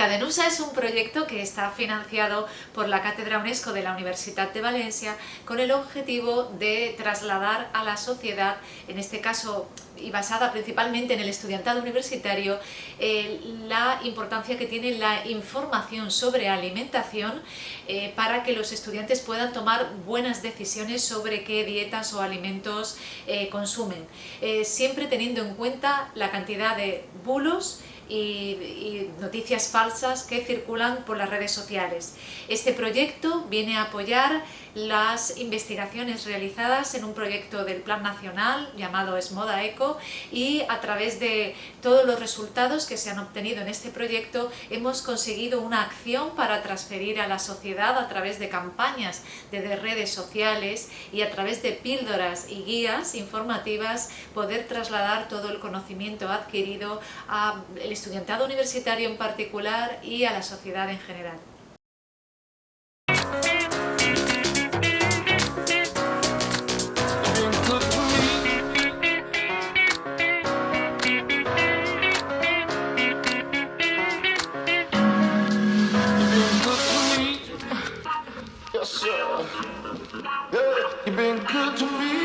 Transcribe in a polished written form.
La Denusa es un proyecto que está financiado por la Cátedra UNESCO de la Universitat de Valencia con el objetivo de trasladar a la sociedad, en este caso y basada principalmente en el estudiantado universitario, la importancia que tiene la información sobre alimentación para que los estudiantes puedan tomar buenas decisiones sobre qué dietas o alimentos consumen, siempre teniendo en cuenta la cantidad de bulos y noticias falsas que circulan por las redes sociales. Este proyecto viene a apoyar las investigaciones realizadas en un proyecto del Plan Nacional llamado Esmoda Eco, y a través de todos los resultados que se han obtenido en este proyecto hemos conseguido una acción para transferir a la sociedad a través de campañas de redes sociales y a través de píldoras y guías informativas poder trasladar todo el conocimiento adquirido al estudiantado universitario en particular y a la sociedad en general. Yes, sir. Yeah, you've been good to me.